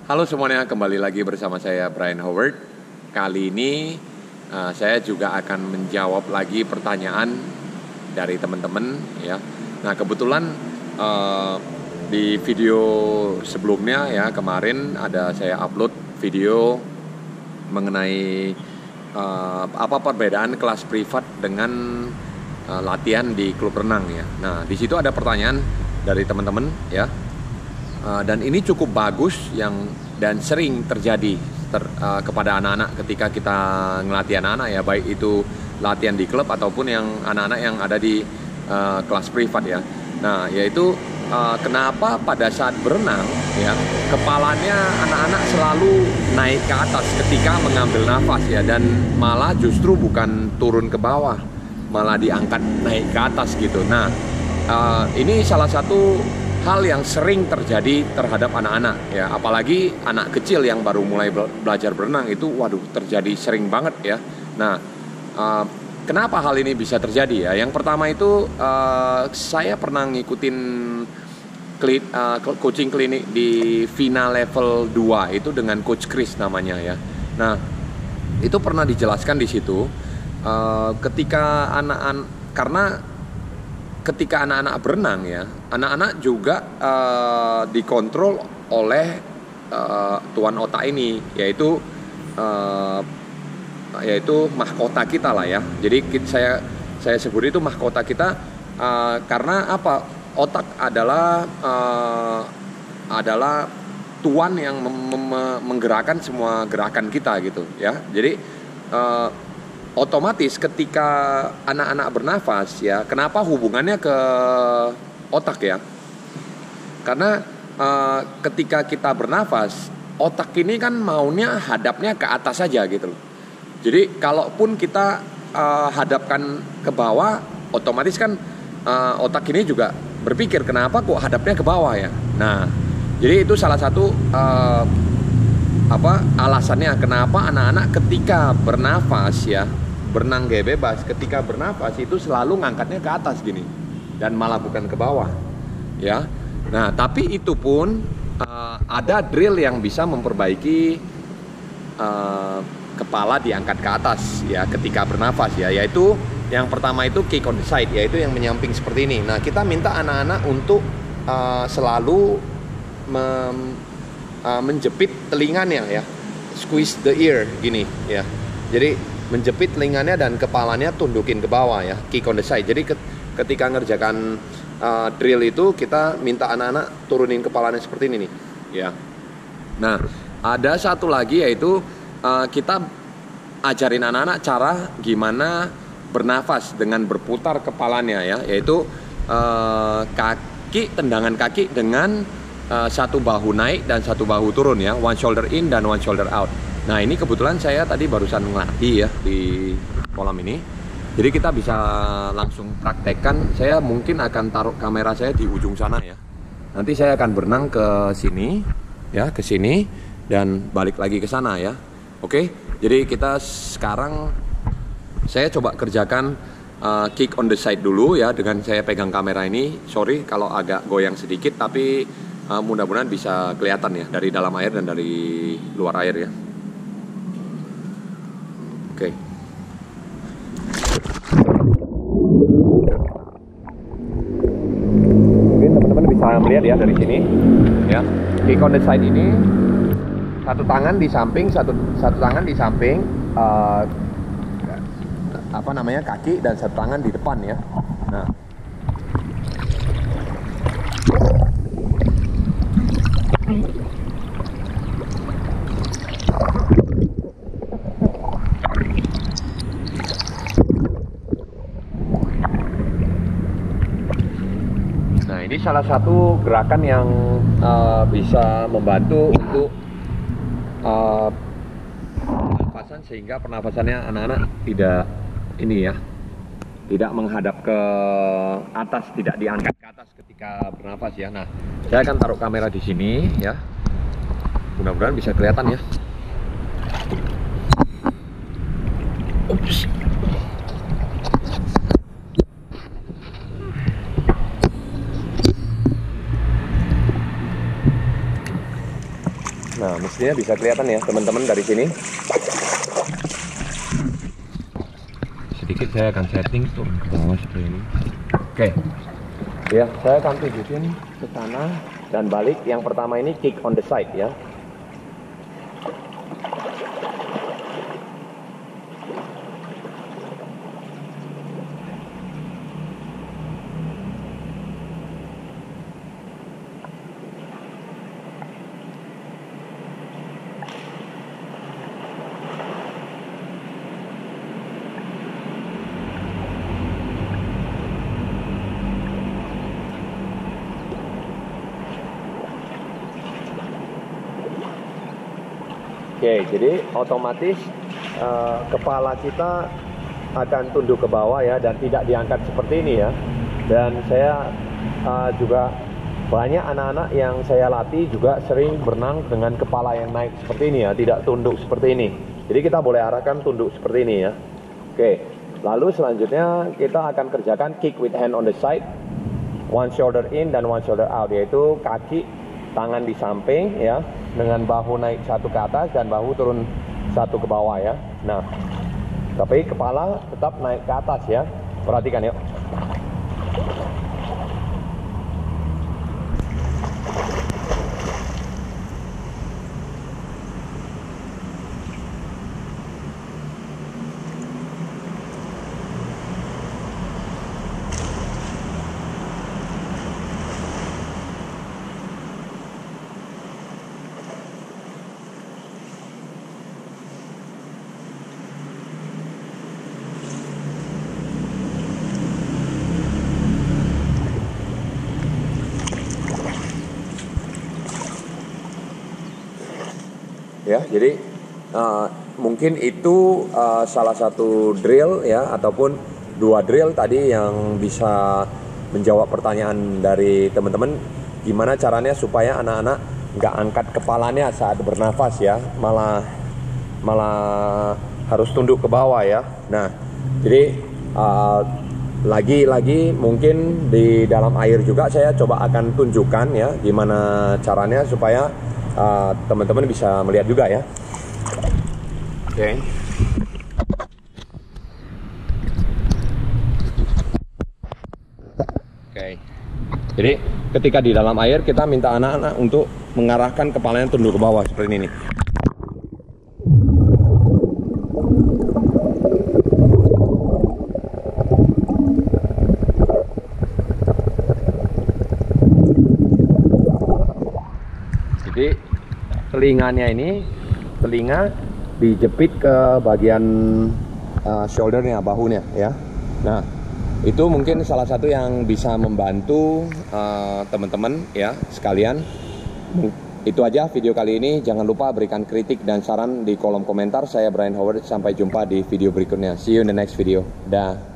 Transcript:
Halo semuanya, kembali lagi bersama saya Brian Howard. Kali ini saya juga akan menjawab lagi pertanyaan dari teman-teman ya. Nah kebetulan di video sebelumnya ya kemarin ada saya upload video mengenai apa perbedaan kelas privat dengan latihan di klub renang ya. Nah di situ ada pertanyaan dari teman-teman ya. Dan ini cukup bagus dan sering terjadi kepada anak-anak ketika kita ngelatih anak-anak ya, baik itu latihan di klub ataupun yang anak-anak yang ada di kelas privat ya. Nah yaitu kenapa pada saat berenang ya kepalanya anak-anak selalu naik ke atas ketika mengambil nafas ya, dan malah justru bukan turun ke bawah, malah diangkat naik ke atas gitu. Nah ini salah satu hal yang sering terjadi terhadap anak-anak ya, apalagi anak kecil yang baru mulai belajar berenang itu, waduh, terjadi sering banget ya. Nah, kenapa hal ini bisa terjadi ya? Yang pertama itu saya pernah ngikutin coaching klinik di Vina level 2 itu dengan Coach Chris namanya ya. Nah, itu pernah dijelaskan di situ ketika ketika anak-anak berenang ya, anak-anak juga dikontrol oleh tuan otak ini, yaitu mahkota kita lah ya. Jadi saya sebut itu mahkota kita karena apa? Otak adalah tuan yang menggerakkan semua gerakan kita gitu ya. Jadi otomatis ketika anak-anak bernafas ya, kenapa hubungannya ke otak ya? Karena ketika kita bernafas, otak ini kan maunya hadapnya ke atas saja gitu loh. Jadi kalaupun kita hadapkan ke bawah, otomatis kan otak ini juga berpikir kenapa kok hadapnya ke bawah ya. Nah, jadi itu salah satu alasannya kenapa anak-anak ketika bernafas ya, berenang gaya bebas, ketika bernafas itu selalu ngangkatnya ke atas gini dan malah bukan ke bawah ya. Nah tapi itu pun ada drill yang bisa memperbaiki kepala diangkat ke atas ya ketika bernafas ya, yaitu yang pertama itu kick on the side, yaitu yang menyamping seperti ini. Nah kita minta anak-anak untuk selalu menjepit telinganya ya, squeeze the ear gini ya. Jadi menjepit telinganya dan kepalanya tundukin ke bawah ya, kick on the side. Jadi ketika ngerjakan drill itu kita minta anak-anak turunin kepalanya seperti ini nih ya. Nah ada satu lagi yaitu kita ajarin anak-anak cara gimana bernafas dengan berputar kepalanya ya, yaitu tendangan kaki dengan satu bahu naik dan satu bahu turun ya, one shoulder in dan one shoulder out. Nah ini kebetulan saya tadi barusan ngelatih ya di kolam ini, jadi kita bisa langsung praktekkan. Saya mungkin akan taruh kamera saya di ujung sana ya. Nanti saya akan berenang ke sini ya, ke sini dan balik lagi ke sana ya. Oke, jadi kita sekarang saya coba kerjakan kick on the side dulu ya, dengan saya pegang kamera ini. Sorry kalau agak goyang sedikit, tapi mudah-mudahan bisa kelihatan ya dari dalam air dan dari luar air ya. Oke. Mungkin teman-teman bisa melihat ya dari sini ya. Kick on the side ini satu tangan di samping, satu tangan di samping kaki, dan satu tangan di depan ya. Nah. Ini salah satu gerakan yang bisa membantu untuk pernafasan, sehingga pernafasannya anak-anak tidak menghadap ke atas, tidak diangkat ke atas ketika bernafas ya. Nah, saya akan taruh kamera di sini ya. Mudah-mudahan bisa kelihatan ya. Ups. Nah, mestinya bisa kelihatan ya teman-teman dari sini. Sedikit saya akan setting tuh ke bawah seperti ini. Oke. Ya, saya akan tunjukin ke sana dan balik. Yang pertama ini kick on the side ya. Oke, jadi otomatis kepala kita akan tunduk ke bawah ya, dan tidak diangkat seperti ini ya. Dan saya juga banyak anak-anak yang saya latih juga sering berenang dengan kepala yang naik seperti ini ya, tidak tunduk seperti ini. Jadi kita boleh arahkan tunduk seperti ini ya. Oke, lalu selanjutnya kita akan kerjakan kick with hand on the side, one shoulder in dan one shoulder out, yaitu kaki tangan di samping ya, dengan bahu naik satu ke atas dan bahu turun satu ke bawah ya. Nah, tapi kepala tetap naik ke atas ya. Perhatikan yuk. Ya, jadi mungkin itu salah satu drill ya, ataupun dua drill tadi yang bisa menjawab pertanyaan dari teman-teman. Gimana caranya supaya anak-anak nggak angkat kepalanya saat bernafas ya, malah harus tunduk ke bawah ya. Nah, jadi lagi-lagi mungkin di dalam air juga saya coba akan tunjukkan ya gimana caranya supaya teman-teman bisa melihat juga ya. Oke. Oke. Jadi ketika di dalam air kita minta anak-anak untuk mengarahkan kepalanya tunduk ke bawah seperti ini nih. Jadi telinganya ini, telinga dijepit ke bagian shouldernya, bahunya ya. Nah, itu mungkin salah satu yang bisa membantu teman-teman ya sekalian. Itu aja video kali ini. Jangan lupa berikan kritik dan saran di kolom komentar. Saya Brian Howard, sampai jumpa di video berikutnya. See you in the next video. Dah.